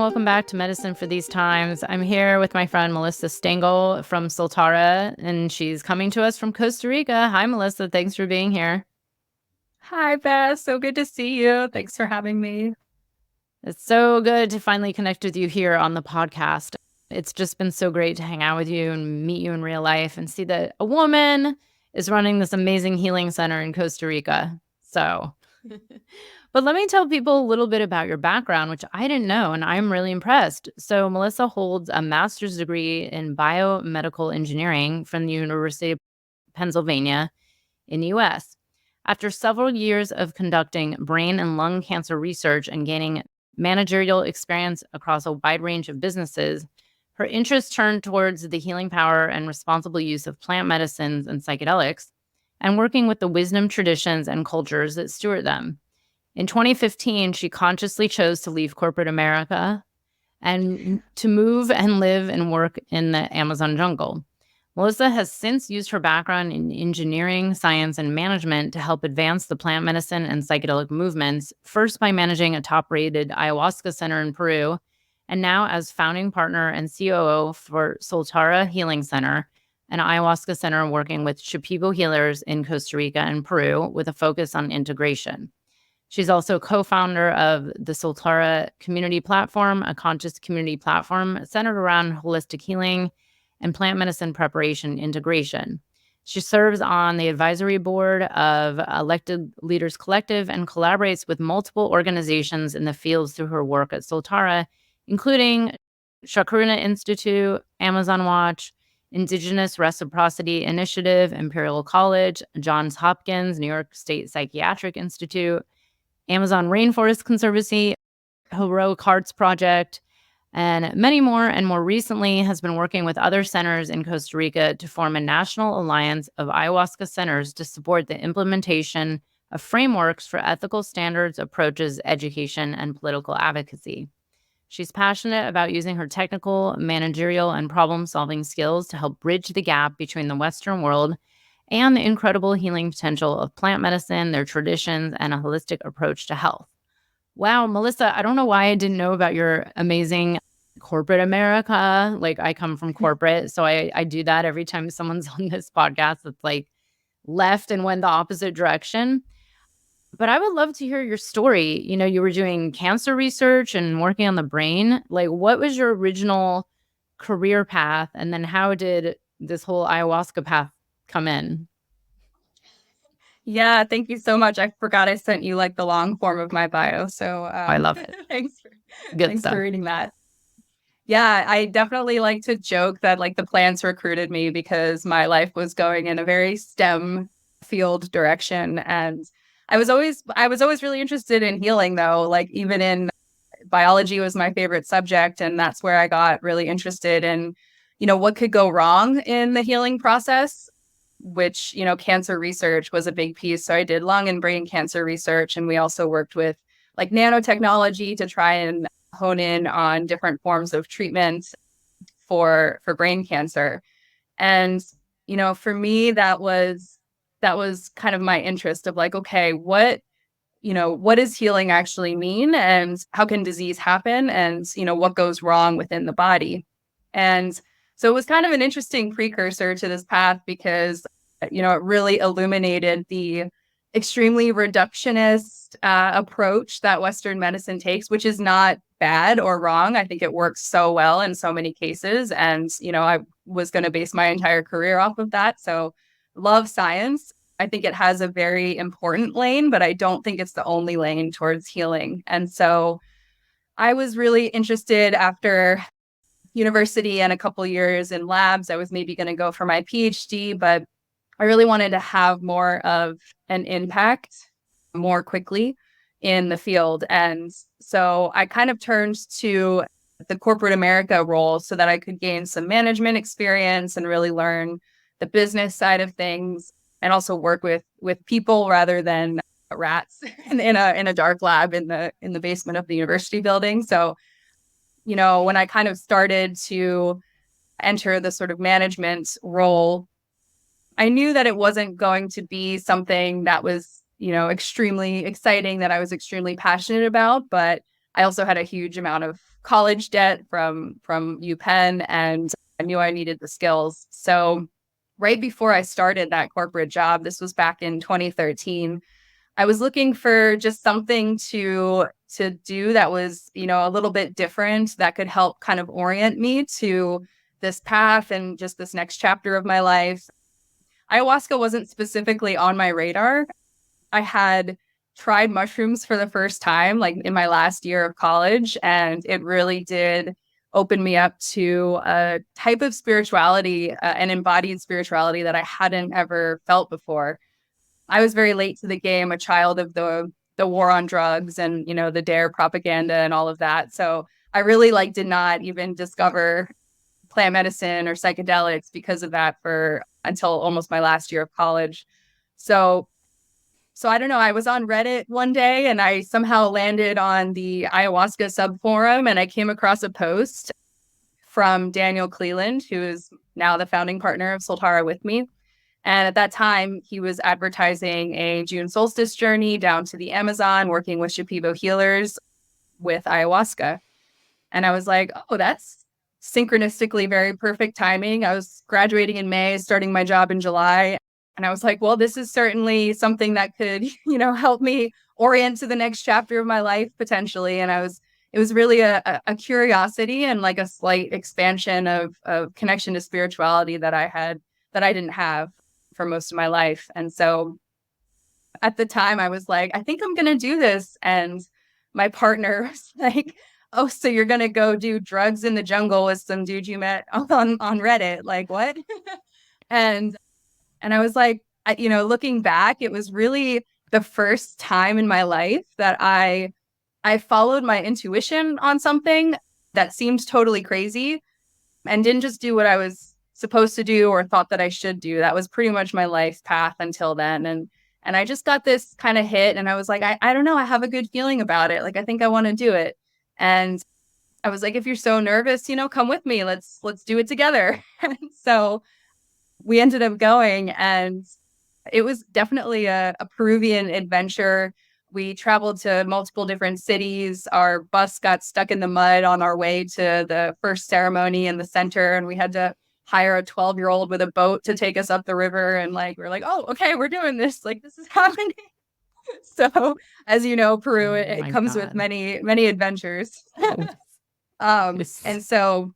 welcome back to Medicine for These Times. I'm here with my friend Melissa Stangl from Soltara, and she's coming to us from Costa Rica. Hi, Melissa. Thanks for being here. Hi, Beth. So good to see you. Thanks for having me. It's so good to finally connect with you here on the podcast. It's just been so great to hang out with you and meet you in real life and see that a woman is running this amazing healing center in Costa Rica. But let me tell people a little bit about your background, which I didn't know, and I'm really impressed. So Melissa holds a master's degree in biomedical engineering from the University of Pennsylvania in the US. After several years of conducting brain and lung cancer research and gaining managerial experience across a wide range of businesses, her interest turned towards the healing power and responsible use of plant medicines and psychedelics, and working with the wisdom traditions and cultures that steward them. In 2015, she consciously chose to leave corporate America and to move and live and work in the Amazon jungle. Melissa has since used her background in engineering, science, and management to help advance the plant medicine and psychedelic movements, first by managing a top-rated ayahuasca center in Peru, and now as founding partner and COO for Soltara Healing Center, an ayahuasca center working with Shipibo healers in Costa Rica and Peru with a focus on integration. She's also co-founder of the Soltara Community Platform, a conscious community platform centered around holistic healing and plant medicine preparation integration. She serves on the advisory board of Elected Leaders Collective and collaborates with multiple organizations in the fields through her work at Soltara, including Shakruna Institute, Amazon Watch, Indigenous Reciprocity Initiative, Imperial College, Johns Hopkins, New York State Psychiatric Institute, Amazon Rainforest Conservancy, Heroic Hearts Project, and many more. And more recently has been working with other centers in Costa Rica to form a national alliance of ayahuasca centers to support the implementation of frameworks for ethical standards, approaches, education, and political advocacy. She's passionate about using her technical, managerial, and problem-solving skills to help bridge the gap between the Western world and the incredible healing potential of plant medicine, their traditions, and a holistic approach to health. Wow, Melissa, I don't know why I didn't know about your amazing corporate America. Like, I come from corporate, so I do that every time someone's on this podcast that's like left and went the opposite direction. But I would love to hear your story. You know, you were doing cancer research and working on the brain. Like, what was your original career path? And then how did this whole ayahuasca path come in? Yeah, thank you so much. I forgot I sent you like the long form of my bio. So I love it. thanks for Good thanks stuff. for reading that. Yeah, I definitely like to joke that like the plants recruited me because my life was going in a very STEM field direction. And I was always really interested in healing though. Like even in biology was my favorite subject. And that's where I got really interested in, what could go wrong in the healing process, which, cancer research was a big piece. So I did lung and brain cancer research. And we also worked with like nanotechnology to try and hone in on different forms of treatment for brain cancer. And, for me, that was kind of my interest of like, okay, what does healing actually mean and how can disease happen and, what goes wrong within the body? And so it was kind of an interesting precursor to this path because, it really illuminated the extremely reductionist approach that Western medicine takes, which is not bad or wrong. I think it works so well in so many cases. And, I was going to base my entire career off of that. So love science. I think it has a very important lane, but I don't think it's the only lane towards healing. And so I was really interested after university and a couple years in labs. I was maybe going to go for my PhD, but I really wanted to have more of an impact more quickly in the field. And so I kind of turned to the corporate America role so that I could gain some management experience and really learn the business side of things and also work with people rather than rats in a dark lab in the basement of the university building. So, when I kind of started to enter the sort of management role, I knew that it wasn't going to be something that was, extremely exciting, that I was extremely passionate about, but I also had a huge amount of college debt from UPenn, and I knew I needed the skills. So right before I started that corporate job, this was back in 2013, I was looking for just something to do that was, a little bit different, that could help kind of orient me to this path and just this next chapter of my life. Ayahuasca wasn't specifically on my radar. I had tried mushrooms for the first time, like in my last year of college, and it really did open me up to a type of spirituality, an embodied spirituality that I hadn't ever felt before. I was very late to the game, a child of the war on drugs and, the dare propaganda and all of that. So I really did not even discover plant medicine or psychedelics because of that for until almost my last year of college. So I don't know, I was on Reddit one day and I somehow landed on the ayahuasca sub forum, and I came across a post from Daniel Cleland, who is now the founding partner of Soltara with me. And at that time, he was advertising a June solstice journey down to the Amazon, working with Shipibo healers with ayahuasca. And I was like, oh, that's synchronistically very perfect timing. I was graduating in May, starting my job in July. And I was like, well, this is certainly something that could, help me orient to the next chapter of my life potentially. And it was really a curiosity and like a slight expansion of connection to spirituality that I didn't have for most of my life. And so at the time I was like, I think I'm going to do this. And my partner was like, oh, so you're going to go do drugs in the jungle with some dude you met on Reddit? Like, what? and I was like, looking back, it was really the first time in my life that I followed my intuition on something that seemed totally crazy and didn't just do what I was supposed to do or thought that I should do. That was pretty much my life path until then. And I just got this kind of hit, and I was like, I don't know, I have a good feeling about it. Like, I think I want to do it. And I was like, if you're so nervous, come with me. Let's do it together. And so we ended up going, and it was definitely a Peruvian adventure. We traveled to multiple different cities. Our bus got stuck in the mud on our way to the first ceremony in the center, and we had to hire a 12-year-old with a boat to take us up the river. And we're like, oh, okay, we're doing this. Like, this is happening. So, as you know, Peru, it comes with many, many adventures. And so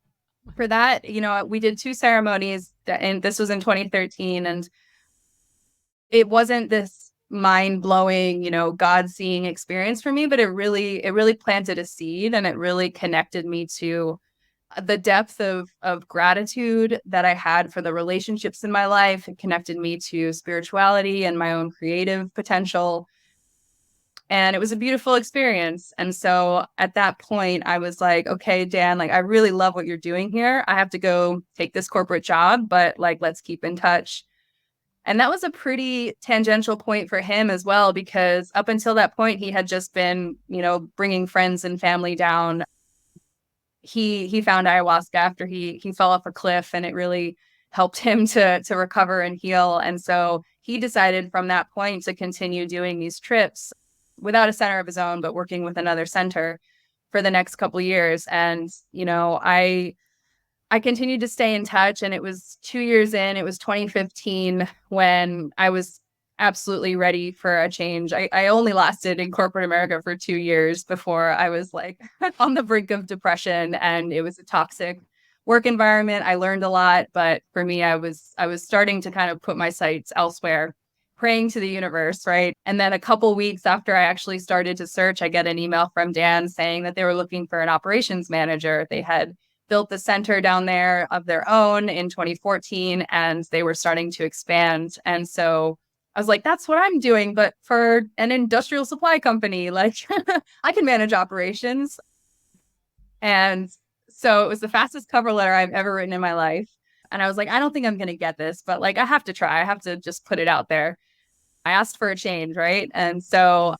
for that, we did 2 ceremonies, and this was in 2013. And it wasn't this mind-blowing, God-seeing experience for me, but it really planted a seed, and it really connected me to the depth of gratitude that I had for the relationships in my life. It connected me to spirituality and my own creative potential. And it was a beautiful experience. And so at that point, I was like, okay, Dan, I really love what you're doing here. I have to go take this corporate job, but let's keep in touch. And that was a pretty tangential point for him as well, because up until that point, he had just been, bringing friends and family down. He found ayahuasca after he fell off a cliff, and it really helped him to recover and heal. And so he decided from that point to continue doing these trips without a center of his own, but working with another center for the next couple of years. And, I continued to stay in touch, and it was 2 years in, it was 2015 when I was absolutely ready for a change. I only lasted in corporate America for 2 years before I was on the brink of depression, and it was a toxic work environment. I learned a lot, but for me, I was starting to kind of put my sights elsewhere, praying to the universe, right? And then a couple weeks after I actually started to search, I get an email from Dan saying that they were looking for an operations manager. They had built the center down there of their own in 2014, and they were starting to expand. And so I was like, that's what I'm doing, but for an industrial supply company. I can manage operations. And so it was the fastest cover letter I've ever written in my life. And I was like, I don't think I'm going to get this, but I have to try. I have to just put it out there. I asked for a change, right? And so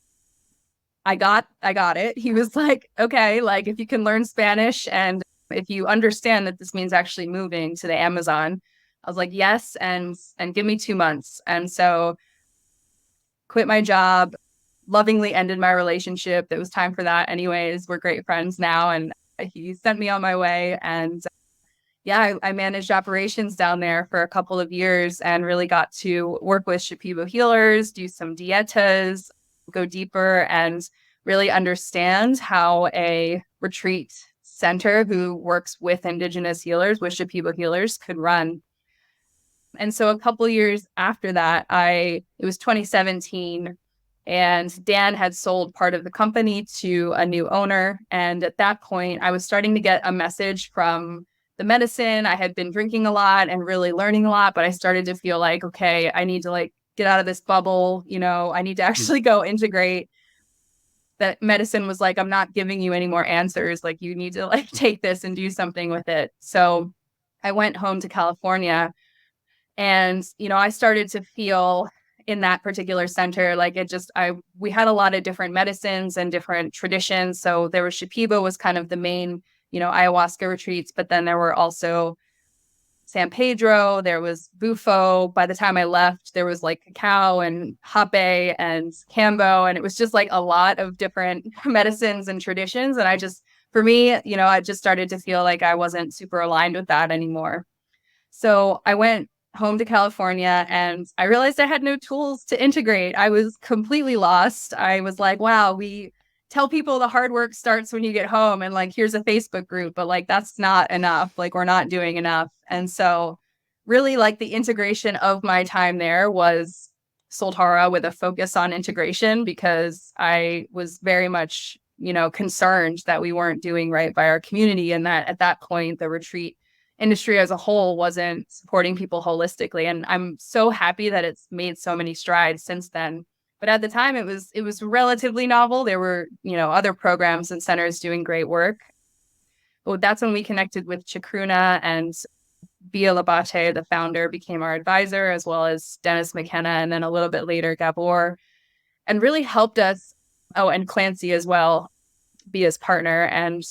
I got it. He was like, okay, if you can learn Spanish and if you understand that this means actually moving to the Amazon. I was like, yes, and give me 2 months. And so quit my job, lovingly ended my relationship. It was time for that anyways. We're great friends now. And he sent me on my way. And yeah, I managed operations down there for a couple of years and really got to work with Shipibo healers, do some dietas, go deeper, and really understand how a retreat center who works with indigenous healers, with Shipibo healers, could run. And so a couple years after that, it was 2017, and Dan had sold part of the company to a new owner. And at that point, I was starting to get a message from the medicine. I had been drinking a lot and really learning a lot, but I started to feel like, okay, I need to like get out of this bubble. I need to actually go integrate. That medicine was like, I'm not giving you any more answers. Like, you need to like take this and do something with it. So I went home to California, and I started to feel in that particular center like we had a lot of different medicines and different traditions. So there was Shipibo was kind of the main ayahuasca retreats, but then there were also San Pedro, there was Bufo. By the time I left, there was like cacao and hape and cambo, and it was just like a lot of different medicines and traditions. And for me, I just started to feel like I wasn't super aligned with that anymore. So I went home to California, and I realized I had no tools to integrate. I was completely lost. I was like, wow, we tell people the hard work starts when you get home, and like, here's a Facebook group, but like, that's not enough. Like, we're not doing enough. And so really like the integration of my time there was Soltara with a focus on integration, because I was very much, concerned that we weren't doing right by our community, and that at that point, the retreat industry as a whole wasn't supporting people holistically. And I'm so happy that it's made so many strides since then. But at the time, it was relatively novel. There were, other programs and centers doing great work. But that's when we connected with Chacruna, and Bia Labate, the founder, became our advisor, as well as Dennis McKenna, and then a little bit later, Gabor, and really helped us. Oh, and Clancy as well, Bia's partner. And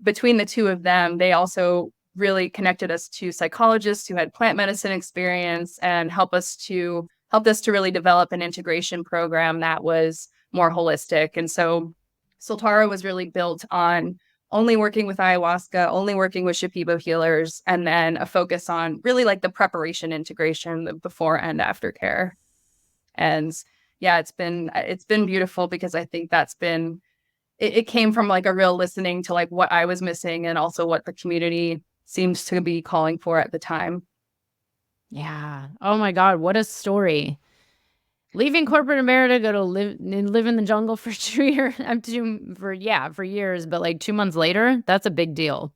between the two of them, they also really connected us to psychologists who had plant medicine experience, and helped us to really develop an integration program that was more holistic. And so Soltara was really built on only working with ayahuasca, only working with Shipibo healers, and then a focus on really like the preparation integration, the before and after care. And yeah, it's been beautiful, because I think it came from like a real listening to like what I was missing, and also what the community seems to be calling for at the time. Yeah. Oh my God, what a story. Leaving corporate America to go to live in the jungle for 2 years. For years, but like 2 months later, that's a big deal.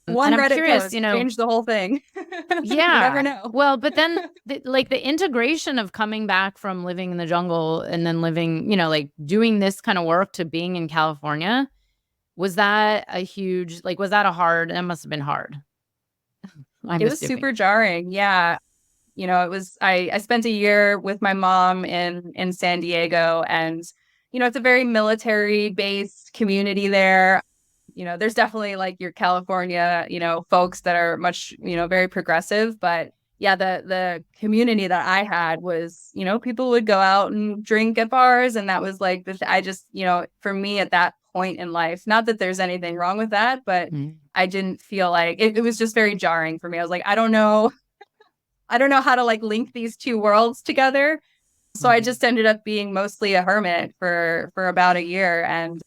One Reddit post changed the whole thing. Yeah. You never know. Well, but then the integration of coming back from living in the jungle and then living, like doing this kind of work to being in California, was that a huge, was that that must have been hard. It was super jarring. Yeah. I spent a year with my mom in San Diego, and, it's a very military based community there. There's definitely like your California, folks that are much, very progressive, but yeah, the community that I had was, people would go out and drink at bars. And that was like, for me at that point in life, not that there's anything wrong with that, but I didn't feel like it was just very jarring for me. I was like, I don't know how to like link these two worlds together. So I just ended up being mostly a hermit for about a year, and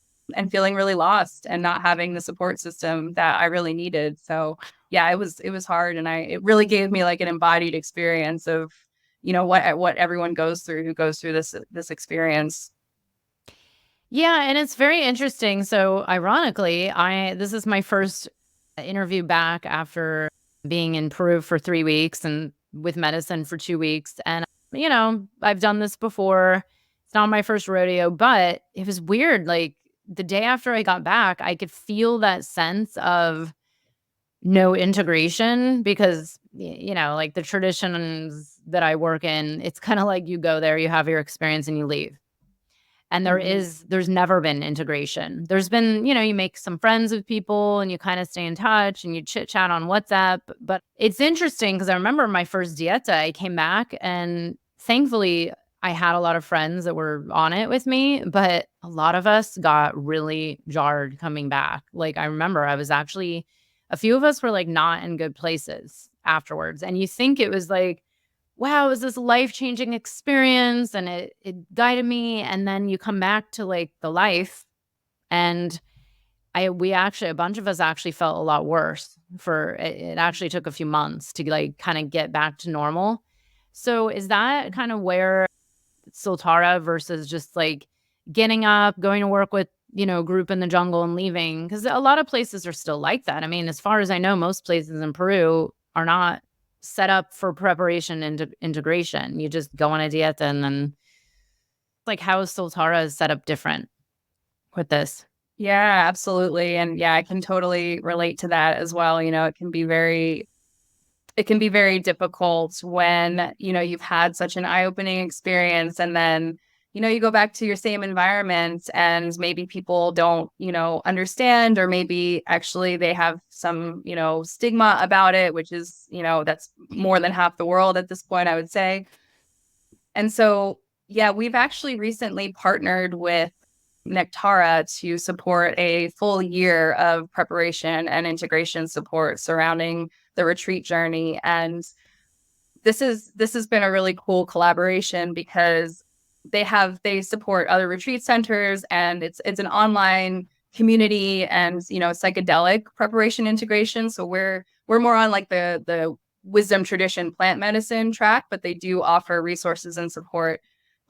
feeling really lost, and not having the support system that I really needed. So yeah, it was hard, and it really gave me like an embodied experience of, what everyone goes through who goes through this experience. Yeah, and it's very interesting. So ironically, this is my first interview back after being in Peru for 3 weeks and with medicine for 2 weeks. And, I've done this before. It's not my first rodeo, but it was weird. Like the day after I got back, I could feel that sense of no integration, because, like the traditions that I work in, it's kind of like you go there, you have your experience, and you leave. And there's never been integration. There's been, you make some friends with people, and you kind of stay in touch, and you chit chat on WhatsApp. But it's interesting, because I remember my first dieta, I came back, and thankfully I had a lot of friends that were on it with me, but a lot of us got really jarred coming back. Like, I remember I was actually a few of us were, like, not in good places afterwards, and you think it was like, "Wow, it was this life-changing experience, and it guided me," and then you come back to, like, the life, and we actually a bunch of us actually felt a lot worse for it. It actually took a few months to, like, kinda get back to normal. So, is that kind of where Soltara versus just, like, getting up, going to work with, a group in the jungle and leaving? Because a lot of places are still like that. I mean, as far as I know, most places in Peru are not set up for preparation and integration. You just go on a dieta and then like, how is Soltara set up different with this? Yeah, absolutely. And yeah, I can totally relate to that as well. It can be very difficult when, you've had such an eye-opening experience and then, you go back to your same environment and maybe people don't, understand, or maybe actually they have some, stigma about it, which is, that's more than half the world at this point, I would say. And so, yeah, we've actually recently partnered with Nectara to support a full year of preparation and integration support surrounding the retreat journey. And this has been a really cool collaboration because they support other retreat centers, and it's an online community and psychedelic preparation integration. So we're more on like the wisdom tradition plant medicine track, but they do offer resources and support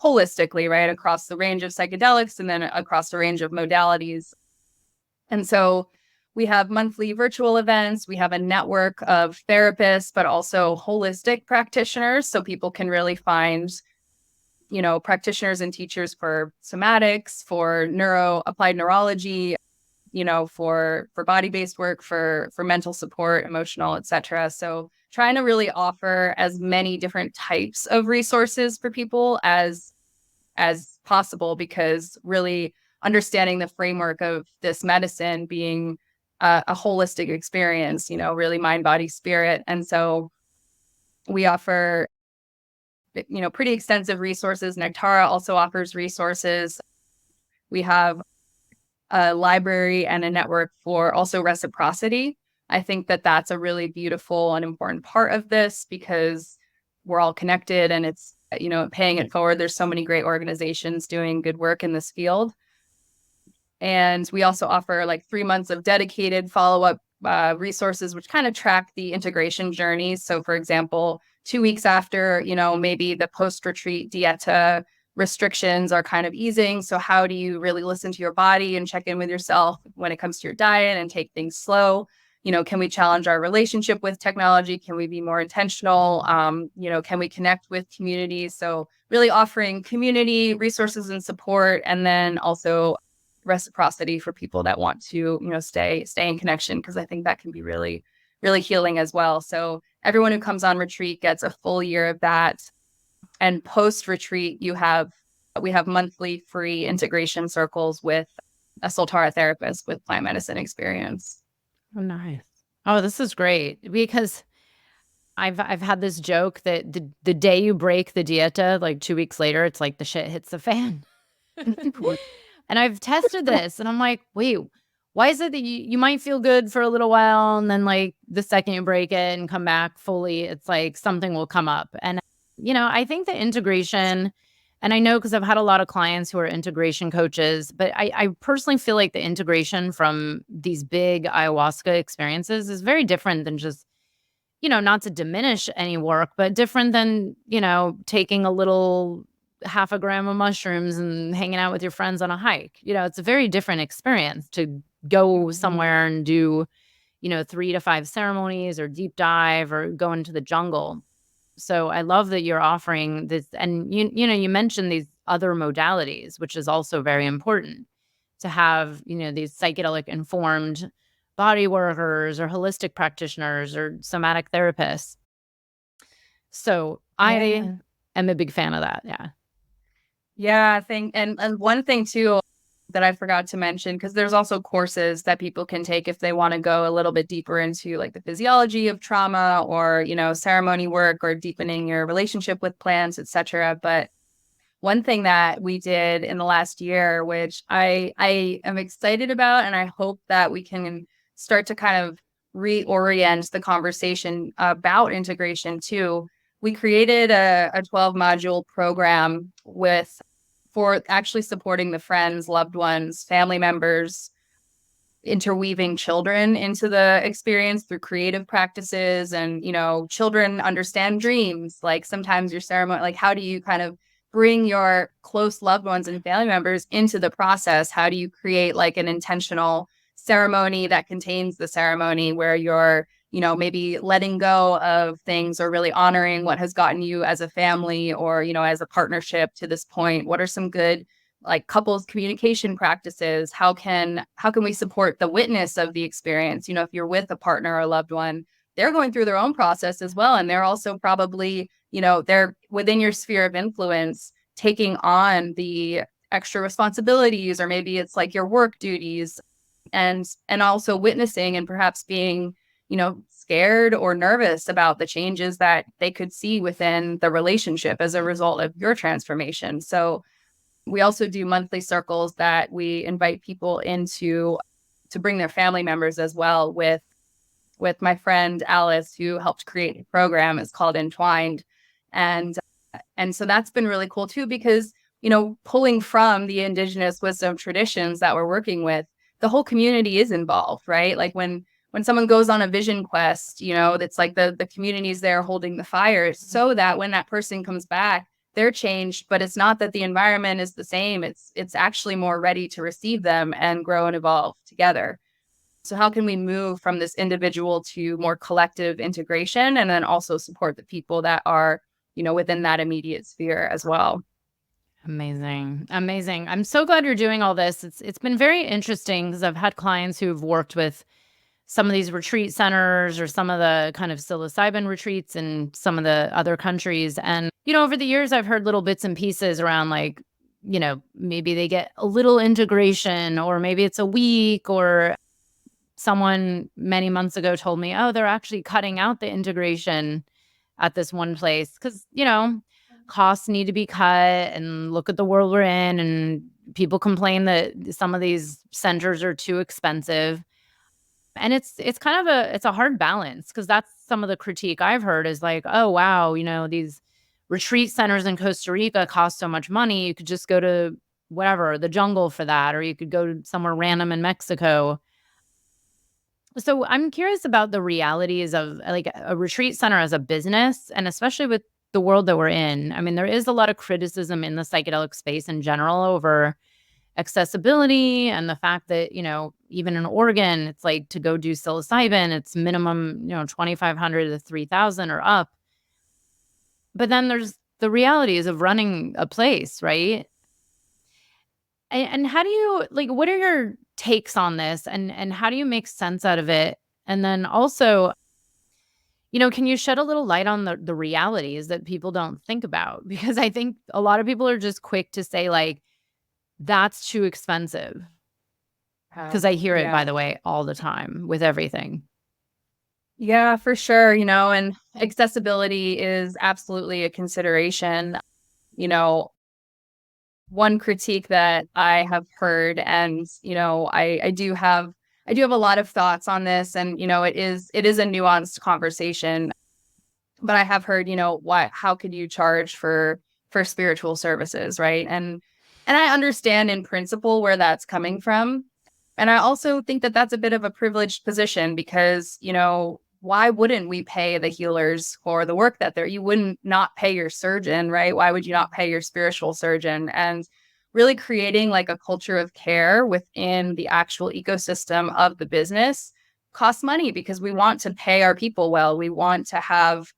holistically, right, across the range of psychedelics and then across the range of modalities. And so we have monthly virtual events. We have a network of therapists, but also holistic practitioners. So people can really find, practitioners and teachers for somatics, for applied neurology, for body-based work, for mental support, emotional, etc. So trying to really offer as many different types of resources for people as possible, because really understanding the framework of this medicine being a holistic experience, really mind, body, spirit. And so we offer, pretty extensive resources. Nectara also offers resources. We have a library and a network for also reciprocity. I think that that's a really beautiful and important part of this, because we're all connected and it's, paying it forward. There's so many great organizations doing good work in this field. And we also offer like 3 months of dedicated follow-up resources, which kind of track the integration journey. So for example, 2 weeks after, maybe the post-retreat dieta restrictions are kind of easing. So how do you really listen to your body and check in with yourself when it comes to your diet and take things slow? Can we challenge our relationship with technology? Can we be more intentional? Can we connect with communities? So really offering community resources and support, and then also reciprocity for people that want to, stay in connection, because I think that can be really, really healing as well. So everyone who comes on retreat gets a full year of that. And post retreat, we have monthly free integration circles with a Soltara therapist with plant medicine experience. Oh, nice. Oh, this is great, because I've had this joke that the day you break the dieta, like 2 weeks later, it's like the shit hits the fan. And I've tested this and I'm like, "Wait, why is it that you might feel good for a little while, and then, like, the second you break it and come back fully, it's like something will come up." And, I think the integration, and I know because 'cause I've had a lot of clients who are integration coaches, but I personally feel like the integration from these big ayahuasca experiences is very different than just, not to diminish any work, but different than, taking a little half a gram of mushrooms and hanging out with your friends on a hike. It's a very different experience to go somewhere and do, 3 to 5 ceremonies or deep dive or go into the jungle. So I love that you're offering this, and you mentioned these other modalities, which is also very important to have, these psychedelic informed body workers or holistic practitioners or somatic therapists. So Yeah. I am a big fan of that. Yeah. Yeah, I think, and one thing too that I forgot to mention, because there's also courses that people can take if they want to go a little bit deeper into like the physiology of trauma, or ceremony work, or deepening your relationship with plants, etc. But one thing that we did in the last year, which I am excited about, and I hope that we can start to kind of reorient the conversation about integration too. We created a 12 module program for actually supporting the friends, loved ones, family members, interweaving children into the experience through creative practices. And children understand dreams. Like sometimes your ceremony, like how do you kind of bring your close loved ones and family members into the process? How do you create like an intentional ceremony that contains the ceremony, where you're maybe letting go of things or really honoring what has gotten you as a family or as a partnership to this point? What are some good like couples communication practices? How can we support the witness of the experience? If you're with a partner or a loved one, they're going through their own process as well, and they're also probably they're within your sphere of influence, taking on the extra responsibilities, or maybe it's like your work duties, and also witnessing and perhaps being scared or nervous about the changes that they could see within the relationship as a result of your transformation. So we also do monthly circles that we invite people into to bring their family members as well, with my friend Alice, who helped create the program. It's called Entwined. And so that's been really cool too, because pulling from the indigenous wisdom traditions that we're working with, the whole community is involved, right? Like when someone goes on a vision quest, that's like the community's there holding the fire, so that when that person comes back, they're changed. But it's not that the environment is the same. It's actually more ready to receive them and grow and evolve together. So how can we move from this individual to more collective integration, and then also support the people that are within that immediate sphere as well? Amazing. Amazing. I'm so glad you're doing all this. It's been very interesting because I've had clients who've worked with some of these retreat centers or some of the kind of psilocybin retreats in some of the other countries. And, over the years, I've heard little bits and pieces around like, maybe they get a little integration, or maybe it's a week, or someone many months ago told me, oh, they're actually cutting out the integration at this one place because, costs need to be cut, and look at the world we're in. And people complain that some of these centers are too expensive. And it's kind of it's a hard balance, because that's some of the critique I've heard is like, oh, wow, these retreat centers in Costa Rica cost so much money. You could just go to whatever, the jungle for that, or you could go somewhere random in Mexico. So I'm curious about the realities of like a retreat center as a business, and especially with the world that we're in. I mean, there is a lot of criticism in the psychedelic space in general over accessibility, and the fact that, even in Oregon, it's like to go do psilocybin, it's minimum, 2,500 to 3,000 or up. But then there's the realities of running a place, right? And how do you like, what are your takes on this, and how do you make sense out of it? And then also, can you shed a little light on the realities that people don't think about? Because I think a lot of people are just quick to say like, that's too expensive. Because I hear it, by the way, all the time with everything. Yeah, for sure. And accessibility is absolutely a consideration. One critique that I have heard, and I do have a lot of thoughts on this, and it is a nuanced conversation. But I have heard, how could you charge for spiritual services, right? And I understand in principle where that's coming from. And I also think that that's a bit of a privileged position, because, why wouldn't we pay the healers for the work that you wouldn't not pay your surgeon, right? Why would you not pay your spiritual surgeon? And really creating like a culture of care within the actual ecosystem of the business costs money, because we want to pay our people well. We want to have,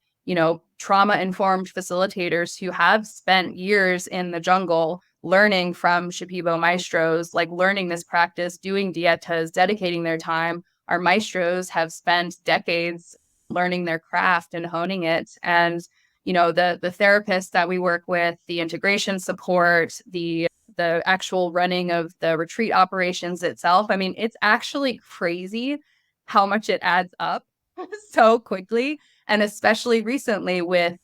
trauma-informed facilitators who have spent years in the jungle learning from Shipibo maestros, like learning this practice, doing dietas, dedicating their time. Our maestros have spent decades learning their craft and honing it. And, the therapists that we work with, the integration support, the actual running of the retreat operations itself. I mean, it's actually crazy how much it adds up so quickly. And especially recently with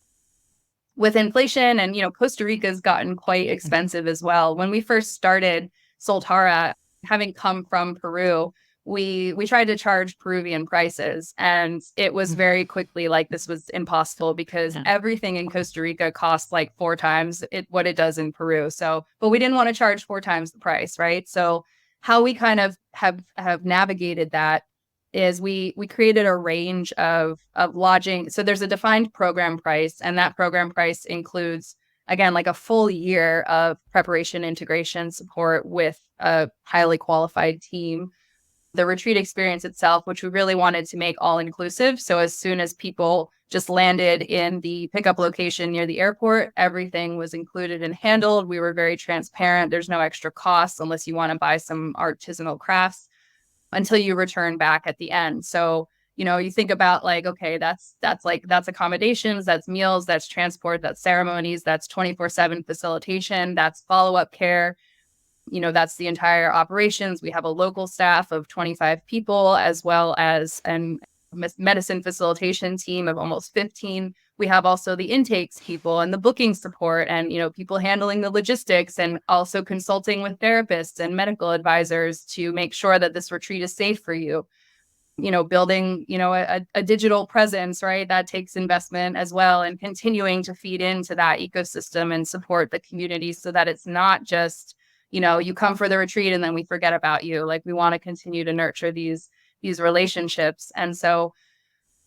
with inflation and, Costa Rica's gotten quite expensive as well. When we first started Soltara, having come from Peru, we tried to charge Peruvian prices, and it was very quickly like this was impossible because everything in Costa Rica costs like 4 times what it does in Peru. So, but we didn't want to charge 4 times the price, right? So how we kind of have navigated that is we created a range of lodging. So there's a defined program price, and that program price includes, again, like a full year of preparation, integration, support with a highly qualified team. The retreat experience itself, which we really wanted to make all inclusive. So as soon as people just landed in the pickup location near the airport, everything was included and handled. We were very transparent. There's no extra costs unless you want to buy some artisanal crafts until you return back at the end. So, you think about like, okay, that's accommodations, that's meals, that's transport, that's ceremonies, that's 24/7 facilitation, that's follow-up care. That's the entire operations. We have a local staff of 25 people, as well as an medicine facilitation team of almost 15. We have also the intakes people and the booking support and, people handling the logistics and also consulting with therapists and medical advisors to make sure that this retreat is safe for you. Building, a digital presence, right? That takes investment as well, and continuing to feed into that ecosystem and support the community so that it's not just, you come for the retreat and then we forget about you. Like, we want to continue to nurture these relationships. And so,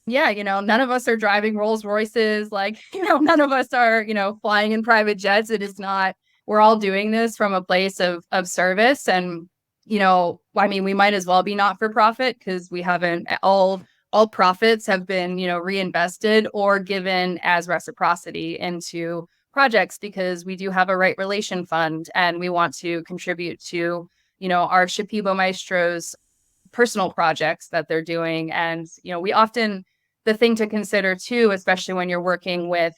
yeah, none of us are driving Rolls Royces. Like, none of us are, flying in private jets. It is not, we're all doing this from a place of service. And, we might as well be not for profit because we haven't all profits have been, reinvested or given as reciprocity into projects, because we do have a right relation fund and we want to contribute to, our Shipibo maestros' personal projects that they're doing. And, we often, the thing to consider too, especially when you're working with,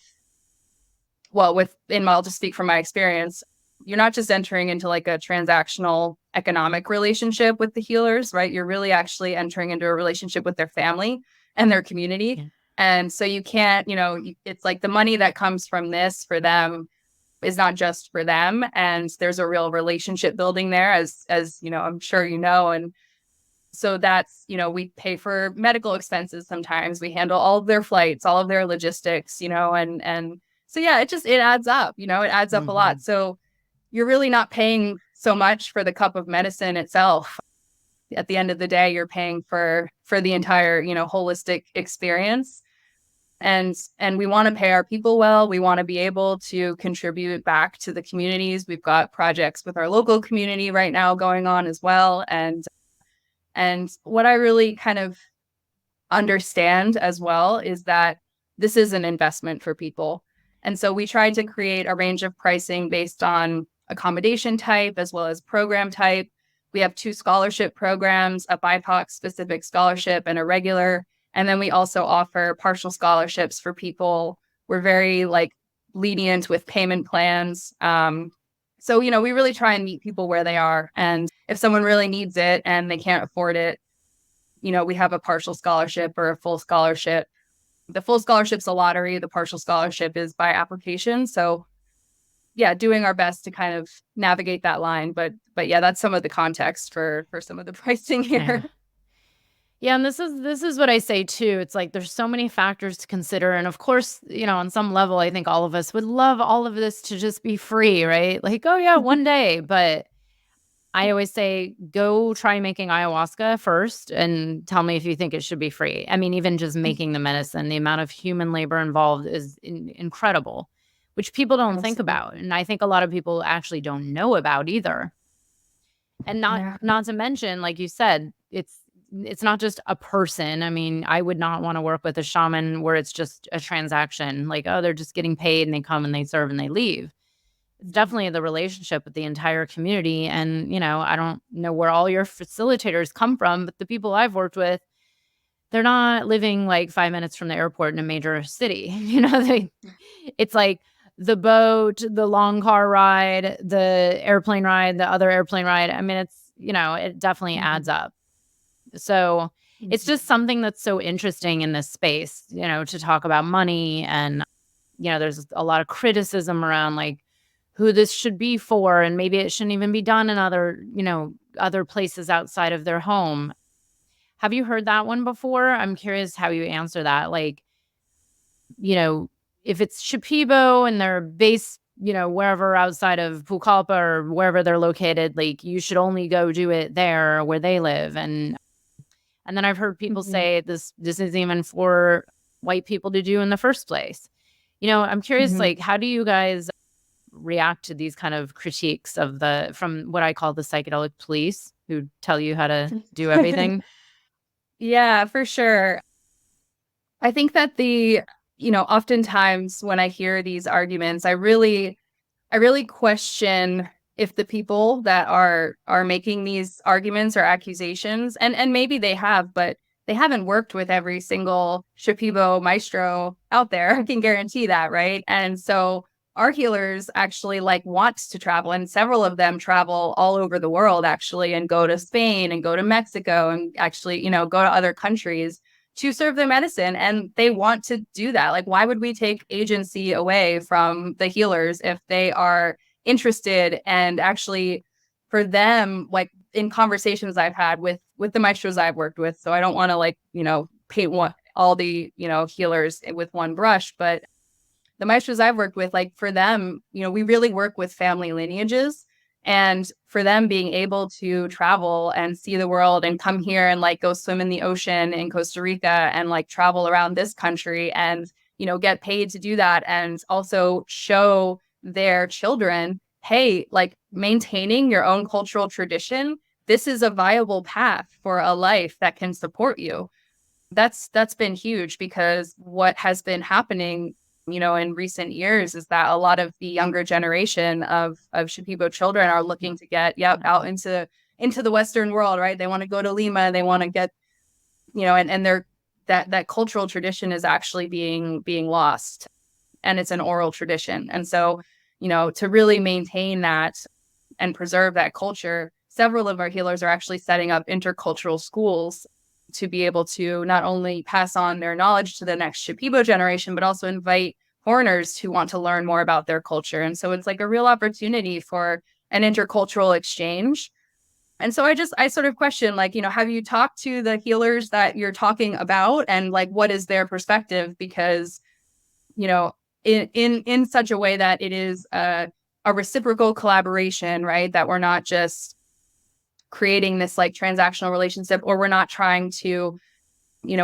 I'll just speak from my experience, you're not just entering into like a transactional economic relationship with the healers, right? You're really actually entering into a relationship with their family and their community. Yeah. And so you can't, it's like the money that comes from this for them is not just for them. And there's a real relationship building there, as I'm sure and so that's, we pay for medical expenses sometimes. We handle all of their flights, all of their logistics, and so, yeah, it adds up, it adds up a lot. So you're really not paying so much for the cup of medicine itself. At the end of the day, you're paying for the entire, holistic experience. And we want to pay our people well. We want to be able to contribute back to the communities. We've got projects with our local community right now going on as well. And what I really kind of understand as well is that this is an investment for people. And so we tried to create a range of pricing based on accommodation type as well as program type. We have 2 scholarship programs, a BIPOC specific scholarship and a regular. And then we also offer partial scholarships for people. We're very lenient with payment plans. So, we really try and meet people where they are. And if someone really needs it and they can't afford it, we have a partial scholarship or a full scholarship. The full scholarship's a lottery. The partial scholarship is by application. So, yeah, doing our best to kind of navigate that line. But yeah, that's some of the context for some of the pricing here. Yeah, and this is what I say too. It's like there's so many factors to consider. And of course, on some level, I think all of us would love all of this to just be free, right? Like, oh yeah, one day. But I always say, go try making ayahuasca first and tell me if you think it should be free. I mean, even just making the medicine, the amount of human labor involved is incredible, which people don't think about. And I think a lot of people actually don't know about either. And not to mention, like you said, it's not just a person. I mean, I would not want to work with a shaman where it's just a transaction. Like, oh, they're just getting paid and they come and they serve and they leave. It's definitely the relationship with the entire community. And, I don't know where all your facilitators come from, but the people I've worked with, they're not living like 5 minutes from the airport in a major city. It's like the boat, the long car ride, the airplane ride, the other airplane ride. I mean, it's, it definitely adds up. So it's just something that's so interesting in this space, to talk about money and there's a lot of criticism around like who this should be for, and maybe it shouldn't even be done in other places outside of their home. Have you heard that one before? I'm curious how you answer that. Like, you know, if it's Shipibo and they're based, wherever outside of Pucallpa or wherever they're located, like you should only go do it there where they live. And then I've heard people Mhm. say this isn't even for white people to do in the first place. I'm curious, Mhm. like, how do you guys react to these kind of critiques from what I call the psychedelic police who tell you how to do everything? Yeah, for sure. I think that oftentimes when I hear these arguments, I really question if the people that are making these arguments or accusations, and maybe they have, but they haven't worked with every single Shipibo maestro out there. I can guarantee that, right? And so our healers actually like want to travel, and several of them travel all over the world actually, and go to Spain and go to Mexico and actually, go to other countries to serve their medicine, and they want to do that. Like, why would we take agency away from the healers if they are interested? And actually, for them, like in conversations I've had with the maestros I've worked with, so I don't want to like paint all the healers with one brush, but the maestros I've worked with, like for them, we really work with family lineages. And for them being able to travel and see the world and come here and like go swim in the ocean in Costa Rica and like travel around this country and, get paid to do that, and also show their children, hey, like maintaining your own cultural tradition, this is a viable path for a life that can support you. That's been huge, because what has been happening in recent years is that a lot of the younger generation of Shipibo children are looking to get out into the Western world, right? They want to go to Lima, they want to get and they're that cultural tradition is actually being lost, and it's an oral tradition. And so to really maintain that and preserve that culture, several of our healers are actually setting up intercultural schools to be able to not only pass on their knowledge to the next Shipibo generation, but also invite foreigners who want to learn more about their culture. And so it's like a real opportunity for an intercultural exchange. And so I sort of question, like, have you talked to the healers that you're talking about, and like, what is their perspective? Because, you know, in such a way that it is a reciprocal collaboration, right? That we're not just creating this like transactional relationship, or we're not trying to,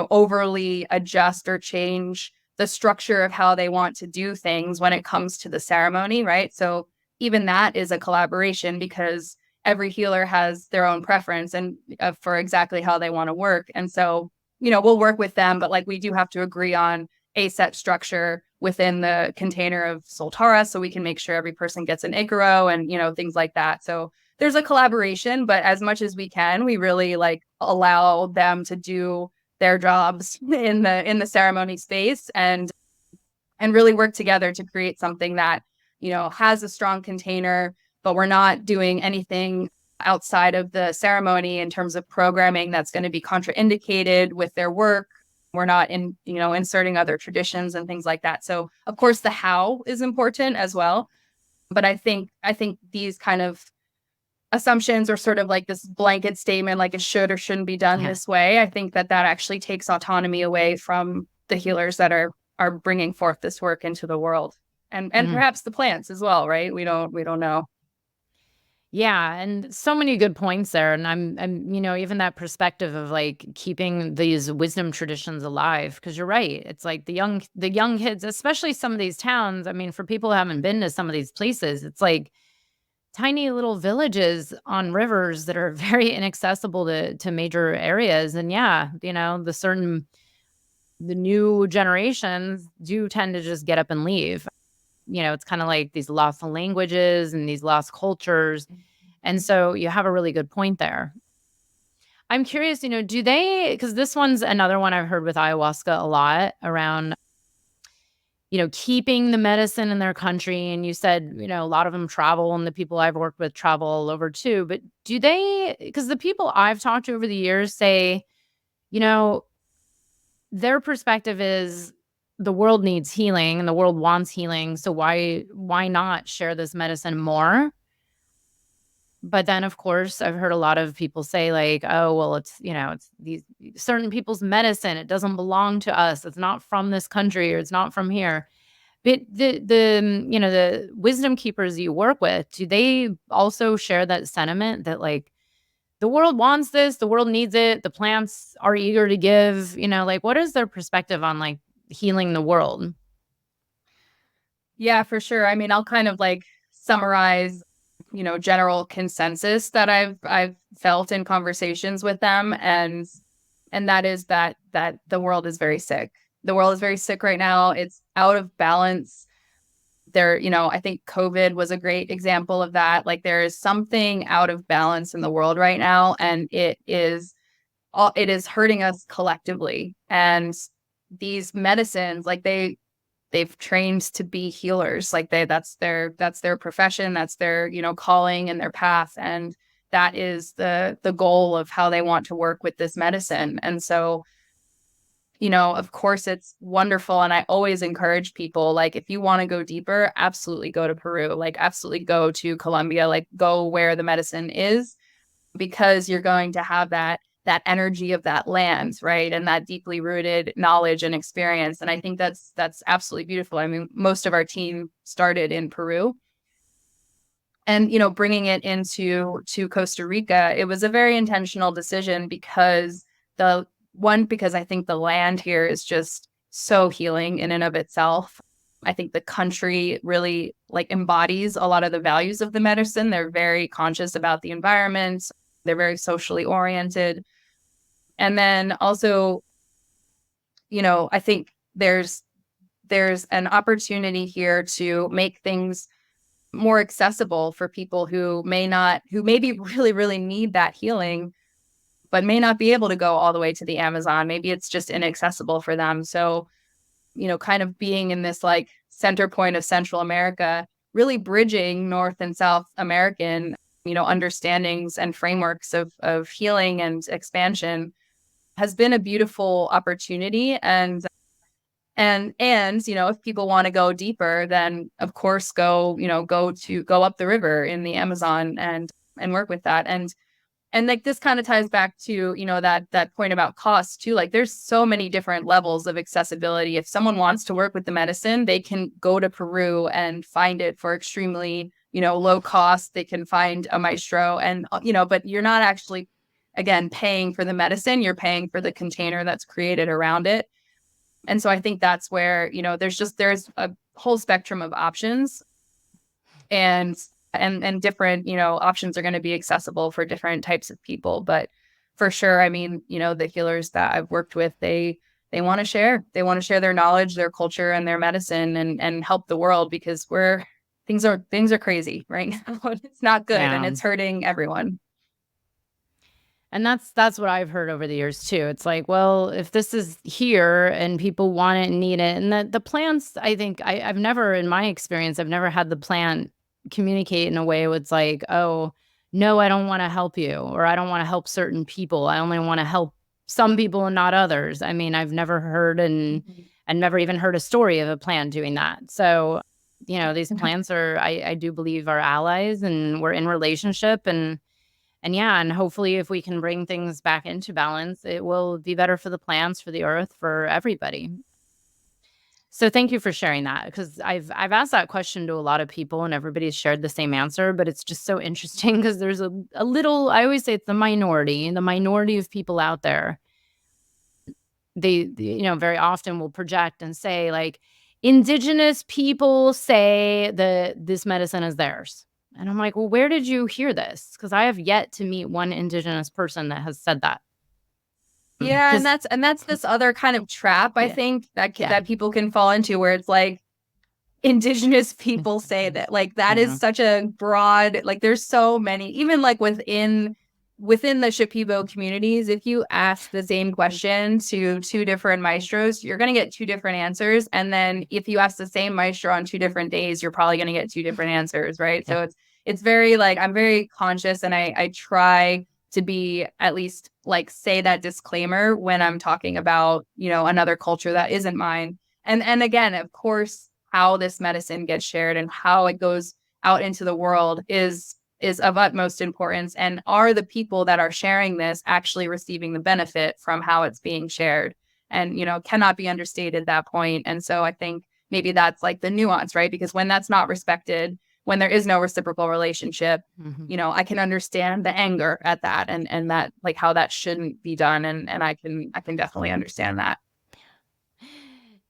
overly adjust or change the structure of how they want to do things when it comes to the ceremony, right? So even that is a collaboration, because every healer has their own preference and for exactly how they want to work. And so, we'll work with them, but like we do have to agree on a set structure within the container of Soltara, so we can make sure every person gets an Icaro and, things like that. So there's a collaboration, but as much as we can, we really like allow them to do their jobs in the ceremony space, and really work together to create something that has a strong container, but we're not doing anything outside of the ceremony in terms of programming that's going to be contraindicated with their work. We're not inserting other traditions and things like that. So of course the how is important as well, but I think these kind of assumptions, or sort of like this blanket statement, like it should or shouldn't be done Yeah. this way, I think that actually takes autonomy away from the healers that are bringing forth this work into the world, and Mhm. perhaps the plants as well, right? We don't know. Yeah, and so many good points there, and I'm even that perspective of like keeping these wisdom traditions alive, because you're right. It's like the young kids, especially some of these towns. I mean, for people who haven't been to some of these places, it's like tiny little villages on rivers that are very inaccessible to major areas. And yeah, the new generations do tend to just get up and leave. It's kind of like these lost languages and these lost cultures. And so you have a really good point there. I'm curious, do they, because this one's another one I've heard with ayahuasca a lot around, keeping the medicine in their country. And you said, a lot of them travel, and the people I've worked with travel all over too. But do they, because the people I've talked to over the years say, you know, their perspective is the world needs healing and the world wants healing. So why not share this medicine more? But then, of course, I've heard a lot of people say like, "Oh, well, it's these certain people's medicine. It doesn't belong to us. It's not from this country or it's not from here." But the wisdom keepers you work with, do they also share that sentiment that like the world wants this, the world needs it, the plants are eager to give, like what is their perspective on like healing the world? Yeah, for sure. I mean, I'll kind of like summarize, general consensus that I've felt in conversations with them, and that is that the world is very sick. The world is very sick right now. It's out of balance. I think COVID was a great example of that. Like there is something out of balance in the world right now, and it is hurting us collectively. And these medicines, like they've trained to be healers. Like that's their profession, that's their, calling and their path. And that is the goal of how they want to work with this medicine. And so, of course it's wonderful. And I always encourage people, like, if you want to go deeper, absolutely go to Peru, like absolutely go to Colombia, like go where the medicine is, because you're going to have that energy of that land, right? And that deeply rooted knowledge and experience. And I think that's absolutely beautiful. I mean, most of our team started in Peru, and bringing it to Costa Rica, it was a very intentional decision because I think the land here is just so healing in and of itself. I think the country really like embodies a lot of the values of the medicine. They're very conscious about the environment. They're very socially oriented. And then also, I think there's an opportunity here to make things more accessible for people who maybe really, really need that healing, but may not be able to go all the way to the Amazon. Maybe it's just inaccessible for them. So, kind of being in this like center point of Central America, really bridging North and South American, understandings and frameworks of healing and expansion has been a beautiful opportunity. And if people want to go deeper, then of course go up the river in the Amazon and work with that. And like this kind of ties back to, that point about cost too. Like there's so many different levels of accessibility. If someone wants to work with the medicine, they can go to Peru and find it for extremely, low cost. They can find a maestro and, but you're not actually, again, paying for the medicine. You're paying for the container that's created around it. And so I think that's where, there's a whole spectrum of options, and different, options are going to be accessible for different types of people. But for sure, I mean, the healers that I've worked with, they want to share. They want to share their knowledge, their culture, and their medicine, and help the world, because things are crazy right now. It's not good, and it's hurting everyone. And that's what I've heard over the years too. It's like, well, if this is here and people want it and need it, and the plants, I think I've never, in my experience, I've never had the plant communicate in a way where it's like, oh, no, I don't want to help you, or I don't want to help certain people. I only want to help some people and not others. I mean, I've never heard and never even heard a story of a plant doing that. So, these plants I do believe are allies, and we're in relationship, and yeah, and hopefully if we can bring things back into balance, it will be better for the plants, for the earth, for everybody. So thank you for sharing that, because I've asked that question to a lot of people and everybody's shared the same answer, but it's just so interesting because there's a little, I always say it's the minority of people out there. They very often will project and say like, indigenous people say that this medicine is theirs. And I'm like, well, where did you hear this? Because I have yet to meet one indigenous person that has said that. Yeah, and that's this other kind of trap, I think, that people can fall into, where it's like indigenous people say that, like that is such a broad, like there's so many, even like within the Shipibo communities, if you ask the same question to two different maestros, you're going to get two different answers. And then if you ask the same maestro on two different days, you're probably going to get two different answers, right? So it's very like, I'm very conscious, and I try to be, at least like say that disclaimer when I'm talking about, another culture that isn't mine. And again, of course, how this medicine gets shared and how it goes out into the world is of utmost importance. And are the people that are sharing this actually receiving the benefit from how it's being shared? And, cannot be understated that point. And so I think maybe that's like the nuance, right? Because when that's not respected, when there is no reciprocal relationship, I can understand the anger at that and that, like, how that shouldn't be done. And I can definitely understand that.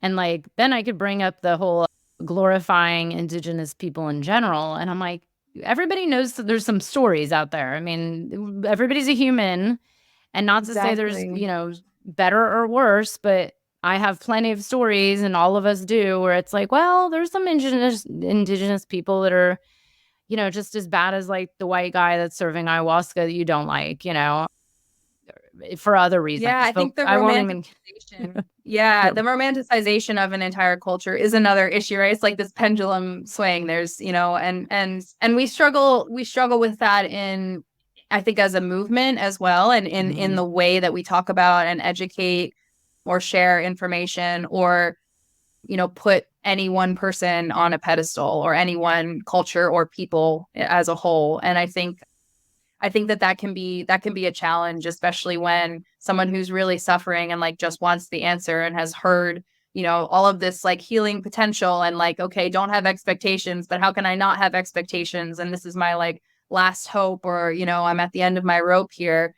And like, then I could bring up the whole glorifying indigenous people in general. And I'm like, everybody knows that there's some stories out there. I mean, everybody's a human, and not to say there's, Exactly. better or worse, but I have plenty of stories, and all of us do, where it's like, well, there's some indigenous people that are, just as bad as like the white guy that's serving ayahuasca that you don't like, for other Yeah, reasons. I But think the I won't even. romanticization, yeah, Yeah. the romanticization of an entire culture is another issue, right? It's like this pendulum swing. There's, and we struggle with that in, I think, as a movement as well, and in Mhm. the way that we talk about and educate or share information, or put any one person on a pedestal, or any one culture or people as a whole. And I think that can be a challenge, especially when someone who's really suffering and like just wants the answer and has heard, all of this like healing potential, and like, okay, don't have expectations, but how can I not have expectations? And this is my like last hope, or, I'm at the end of my rope here.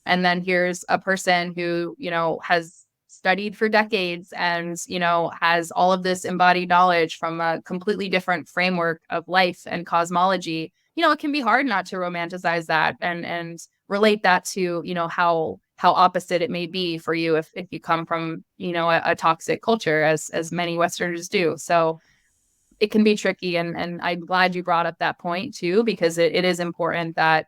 And then here's a person who, has studied for decades and, has all of this embodied knowledge from a completely different framework of life and cosmology. It can be hard not to romanticize that and relate that to, how opposite it may be for you if you come from, a toxic culture, as many Westerners do. So it can be tricky. And I'm glad you brought up that point too, because it is important that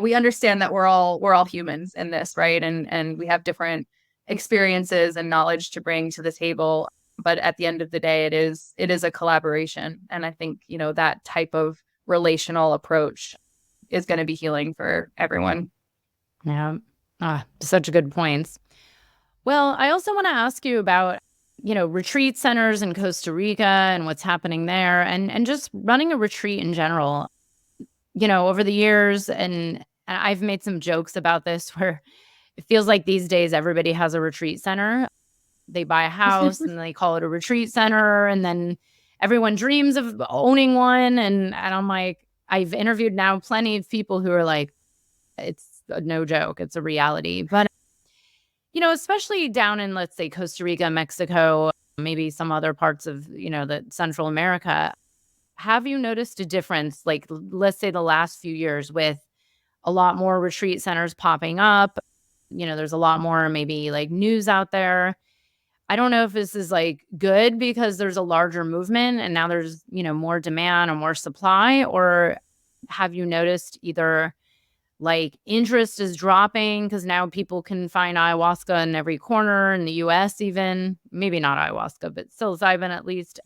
we understand that we're all humans in this, right? And we have different experiences and knowledge to bring to the table. But at the end of the day, it is a collaboration. And I think, that type of relational approach is going to be healing for everyone. Yeah. Such good points. Well, I also want to ask you about, retreat centers in Costa Rica and what's happening there, and just running a retreat in general. Over the years, and I've made some jokes about this where it feels like these days everybody has a retreat center. They buy a house and they call it a retreat center, and then everyone dreams of owning one. And I'm like, I've interviewed now plenty of people who are like, it's no joke, it's a reality. But especially down in, let's say, Costa Rica, Mexico, maybe some other parts of, the Central America. Have you noticed a difference, like, let's say the last few years, with a lot more retreat centers popping up? There's a lot more maybe like news out there. I don't know if this is like good because there's a larger movement and now there's, more demand or more supply, or have you noticed either like interest is dropping because now people can find ayahuasca in every corner in the US, even maybe not ayahuasca, but psilocybin at least?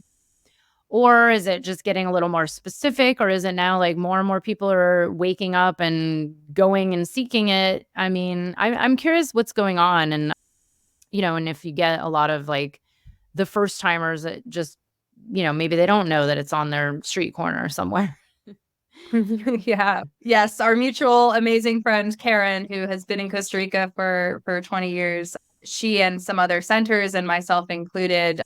Or is it just getting a little more specific? Or is it now like more and more people are waking up and going and seeking it? I mean, I'm curious what's going on. And, and if you get a lot of like the first timers that just, maybe they don't know that it's on their street corner somewhere. Yeah. Yes. Our mutual amazing friend, Karen, who has been in Costa Rica for 20 years, she and some other centers, and myself included,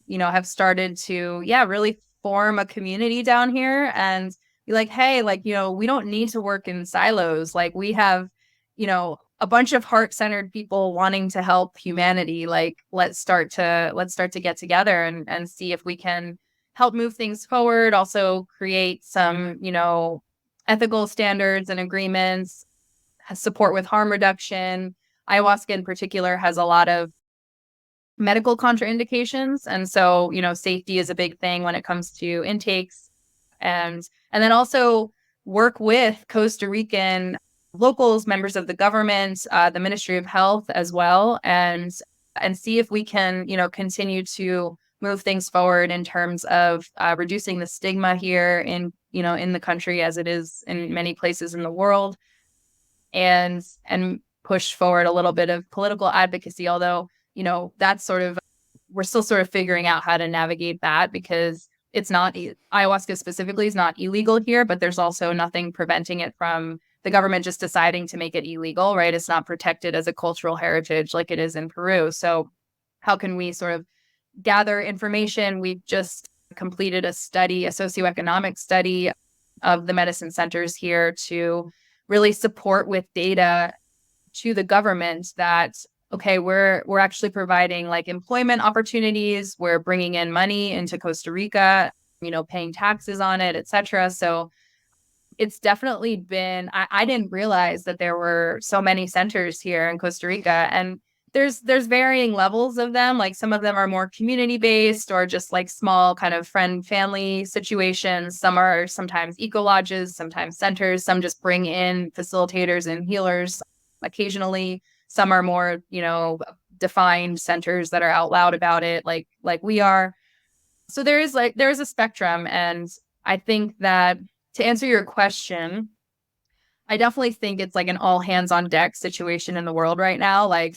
have started to, yeah, really form a community down here and be like, hey, like, we don't need to work in silos. Like, we have, a bunch of heart-centered people wanting to help humanity. Like, let's start to get together and see if we can help move things forward, also create some, ethical standards and agreements, support with harm reduction. Ayahuasca in particular has a lot of medical contraindications. And so, safety is a big thing when it comes to intakes. And then also work with Costa Rican locals, members of the government, the Ministry of Health as well, and see if we can, continue to move things forward in terms of reducing the stigma here in the country, as it is in many places in the world, and push forward a little bit of political advocacy, although, that's sort of we're still sort of figuring out how to navigate that, because it's not ayahuasca specifically is not illegal here, but there's also nothing preventing it from the government just deciding to make it illegal, right? It's not protected as a cultural heritage like it is in Peru. So how can we sort of gather information? We've just completed a study, a socioeconomic study of the medicine centers here to really support with data to the government that, okay, we're actually providing like employment opportunities, we're bringing in money into Costa Rica, paying taxes on it, etc. So it's definitely been, I didn't realize that there were so many centers here in Costa Rica, and there's varying levels of them. Like some of them are more community based or just like small kind of friend family situations. Some are sometimes eco lodges, sometimes centers. Some just bring in facilitators and healers occasionally. Some are more, defined centers that are out loud about it, like we are. So there's a spectrum, and I think that to answer your question, I definitely think it's like an all hands on deck situation in the world right now. Like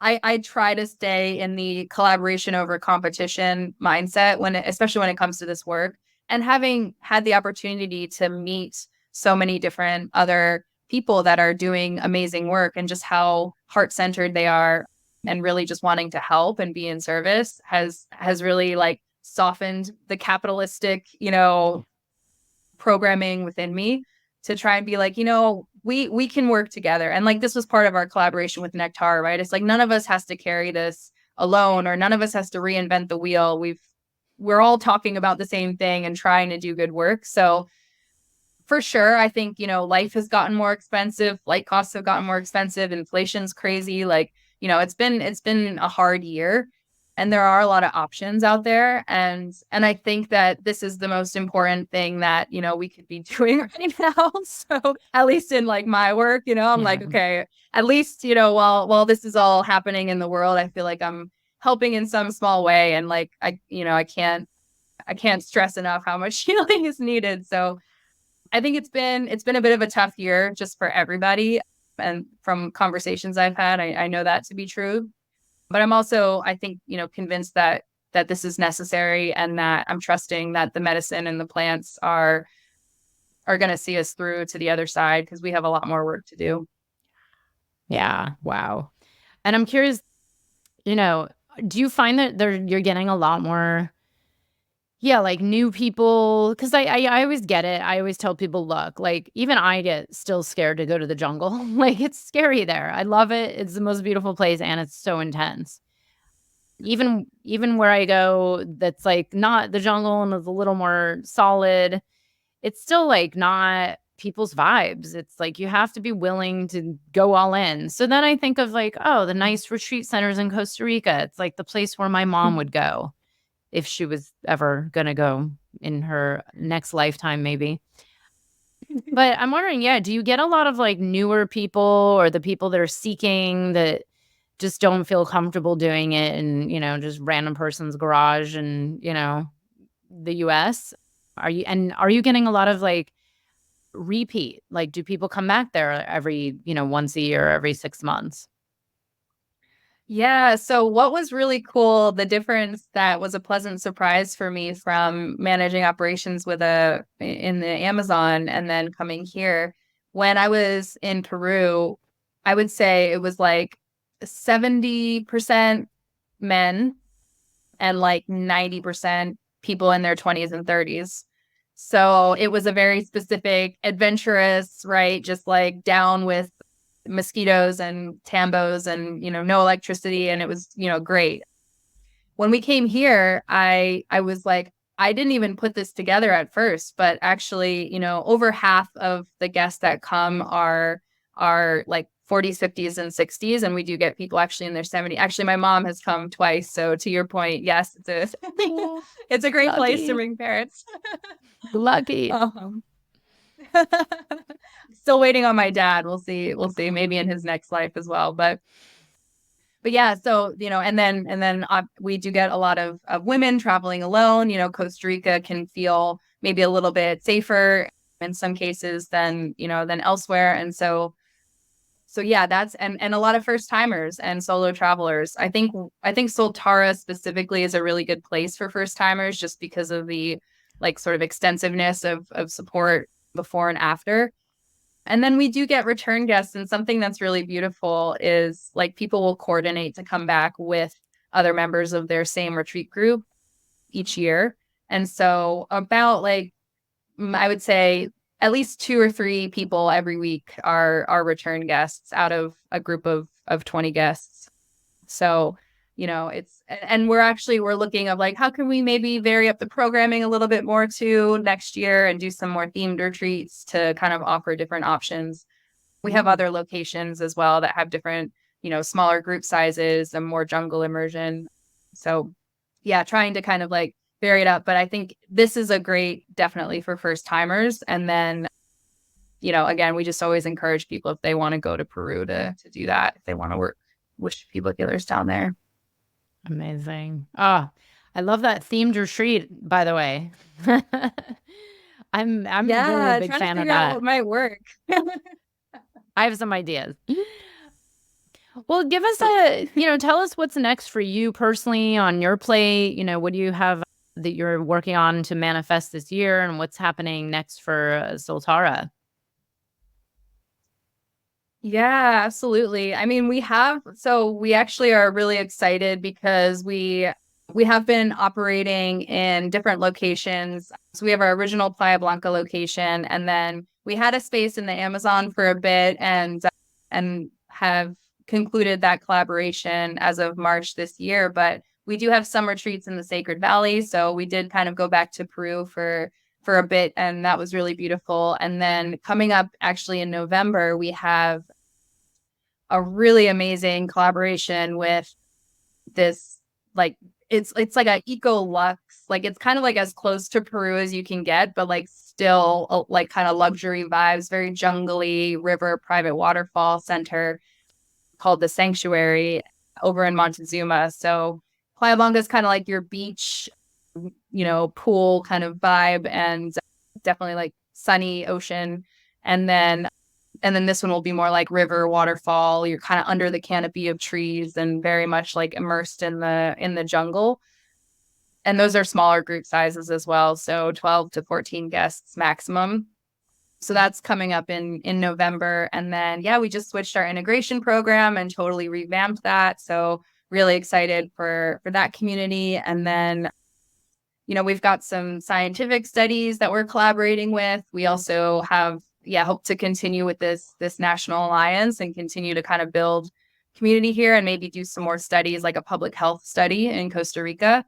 I try to stay in the collaboration over competition mindset especially when it comes to this work. And having had the opportunity to meet so many different other people that are doing amazing work, and just how heart-centered they are and really just wanting to help and be in service has really like softened the capitalistic, programming within me to try and be like, we can work together. And like this was part of our collaboration with Nectar, right? It's like none of us has to carry this alone, or none of us has to reinvent the wheel. We're all talking about the same thing and trying to do good work. So for sure, I think, life has gotten more expensive, flight costs have gotten more expensive, inflation's crazy. Like, it's been a hard year. And there are a lot of options out there. And I think that this is the most important thing that, we could be doing right now. So at least in like my work, I'm like, okay, at least, while this is all happening in the world, I feel like I'm helping in some small way. And like, I can't stress enough how much healing is needed. So I think it's been a bit of a tough year just for everybody. And from conversations I've had, I know that to be true. But I'm also, I think, convinced that this is necessary, and that I'm trusting that the medicine and the plants are going to see us through to the other side, because we have a lot more work to do. Yeah. Wow. And I'm curious, do you find that you're getting a lot more, like new people? Because I always get it. I always tell people, look, like even I get still scared to go to the jungle. Like it's scary there. I love it. It's the most beautiful place, and it's so intense. Even where I go, that's like not the jungle and is a little more solid, it's still like not people's vibes. It's like you have to be willing to go all in. So then I think of like, oh, the nice retreat centers in Costa Rica. It's like the place where my mom would go if she was ever going to go in her next lifetime, maybe. But I'm wondering, do you get a lot of like newer people, or the people that are seeking, that just don't feel comfortable doing it in, just random person's garage and, the US? Are you getting a lot of like repeat? Like, do people come back there every, once a year, every 6 months? Yeah. So what was really cool, the difference that was a pleasant surprise for me from managing operations in the Amazon and then coming here, when I was in Peru, I would say it was like 70% men and like 90% people in their 20s and 30s. So it was a very specific, adventurous, right? Just like down with mosquitoes and tambos and, no electricity. And it was, great. When we came here, I was like, I didn't even put this together at first, but actually, over half of the guests that come are like 40s, 50s, and 60s. And we do get people actually in their 70s. Actually, my mom has come twice. So to your point, yes, it's a great place to bring parents. Lucky. Still waiting on my dad. We'll see. Maybe in his next life as well. But yeah, so, and then we do get a lot of women traveling alone. Costa Rica can feel maybe a little bit safer in some cases than elsewhere. And so So yeah, that's and a lot of first timers and solo travelers. I think Soltara specifically is a really good place for first timers just because of the like sort of extensiveness of support before and after. And then we do get return guests, and something that's really beautiful is like people will coordinate to come back with other members of their same retreat group each year. And so about like I would say at least 2 or 3 people every week are return guests out of a group of 20 guests. So, and we're looking of like how can we maybe vary up the programming a little bit more too next year and do some more themed retreats to kind of offer different options. We have other locations as well that have different, smaller group sizes and more jungle immersion. So, yeah, trying to kind of like vary it up. But I think this is a great, definitely for first timers. And then, again, we just always encourage people if they want to go to Peru to do that, if they want to work with people healers down there. Amazing. Oh, I love that themed retreat, by the way. I'm really a big fan of that. What might work. I have some ideas. Well, give us tell us what's next for you personally on your plate. What do you have that you're working on to manifest this year, and what's happening next for Soltara? Yeah, absolutely. I mean, we actually are really excited because we have been operating in different locations. So we have our original Playa Blanca location, and then we had a space in the Amazon for a bit and have concluded that collaboration as of March this year. But we do have some retreats in the Sacred Valley. So we did kind of go back to Peru for a bit, and that was really beautiful. And then coming up actually in November, we have a really amazing collaboration with this, like, it's like a eco luxe, like it's kind of like as close to Peru as you can get, but like still like kind of luxury vibes, very jungly river private waterfall center called the Sanctuary over in Montezuma. So Playa Blanca is kind of like your beach, pool kind of vibe, and definitely like sunny ocean. And then this one will be more like river waterfall. You're kind of under the canopy of trees and very much like immersed in the jungle. And those are smaller group sizes as well, so 12 to 14 guests maximum. So that's coming up in November. And then we just switched our integration program and totally revamped that. So really excited for that community. And then we've got some scientific studies that we're collaborating with. We also have hope to continue with this national alliance and continue to kind of build community here and maybe do some more studies like a public health study in Costa Rica.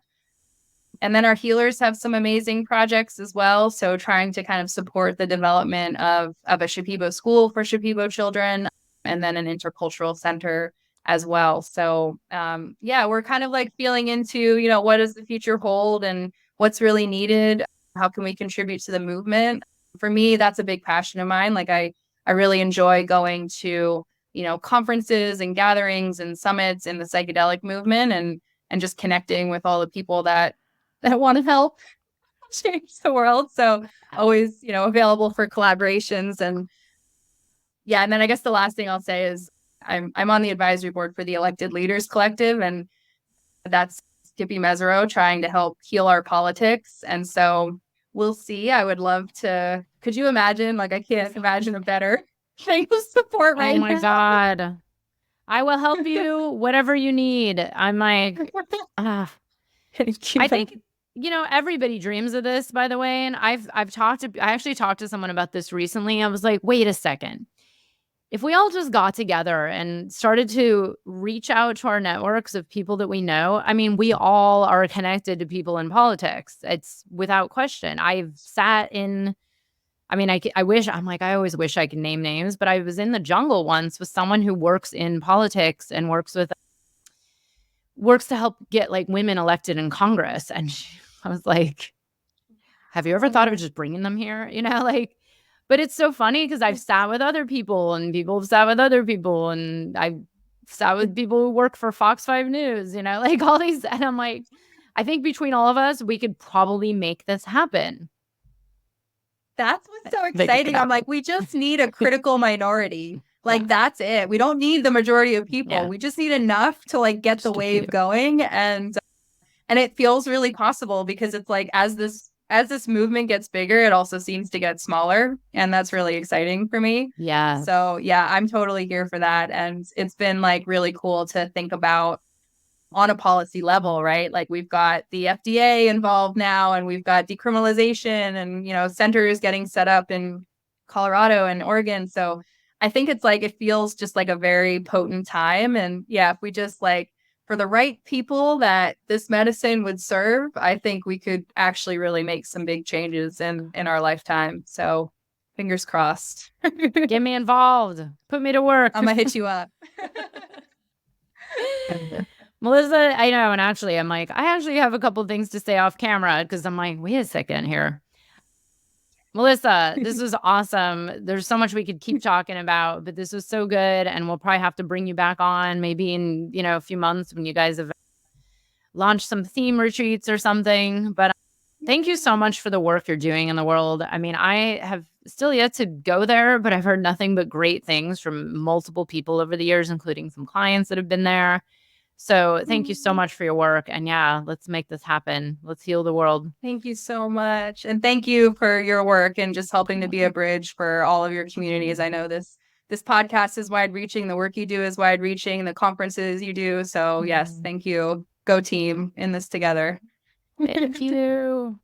And then our healers have some amazing projects as well. So trying to kind of support the development of a Shipibo school for Shipibo children, and then an intercultural center as well. So we're kind of like feeling into, what does the future hold and what's really needed? How can we contribute to the movement? For me, that's a big passion of mine. Like I really enjoy going to, conferences and gatherings and summits in the psychedelic movement and just connecting with all the people that want to help change the world. So always, available for collaborations. And then I guess the last thing I'll say is I'm on the advisory board for the Elected Leaders Collective, and that's Skippy Mesero trying to help heal our politics. And so we'll see. I would love to. Could you imagine? Like, I can't imagine a better thing to support right now. Oh my God. I will help you whatever you need. I'm like, I think, everybody dreams of this, by the way. And I actually talked to someone about this recently. I was like, wait a second. If we all just got together and started to reach out to our networks of people that we know, I mean, we all are connected to people in politics. It's without question. I've sat in, I mean, I always wish I could name names, but I was in the jungle once with someone who works in politics and works to help get like women elected in Congress. And I was like, have you ever thought of just bringing them here? But it's so funny because I've sat with other people and people have sat with other people, and I've sat with people who work for Fox 5 News, like all these. And I'm like, I think between all of us, we could probably make this happen. That's what's so exciting. I'm like, we just need a critical minority. Like, that's it. We don't need the majority of people. Yeah. We just need enough to like get the wave going. And it feels really possible because it's like as this movement gets bigger, it also seems to get smaller. And that's really exciting for me. Yeah. So yeah, I'm totally here for that. And it's been like really cool to think about on a policy level, right? Like we've got the FDA involved now, and we've got decriminalization and, you know, centers getting set up in Colorado and Oregon. So I think it's like, it feels just like a very potent time. And yeah, if we just like, for the right people that this medicine would serve, I think we could actually really make some big changes in our lifetime. So fingers crossed. Get me involved. Put me to work. I'm gonna hit you up. Melissa, I know. And actually, I'm like, I actually have a couple things to say off camera because I'm like, wait a second here. Melissa, this was awesome. There's so much we could keep talking about, but this was so good. And we'll probably have to bring you back on maybe in, you know, a few months when you guys have launched some theme retreats or something. But thank you so much for the work you're doing in the world. I mean, I have still yet to go there, but I've heard nothing but great things from multiple people over the years, including some clients that have been there. So thank you so much for your work. And yeah, let's make this happen. Let's heal the world. Thank you so much. And thank you for your work and just helping to be a bridge for all of your communities. I know this podcast is wide reaching. The work you do is wide reaching, the conferences you do. So yes, thank you. Go team in this together. Thank you.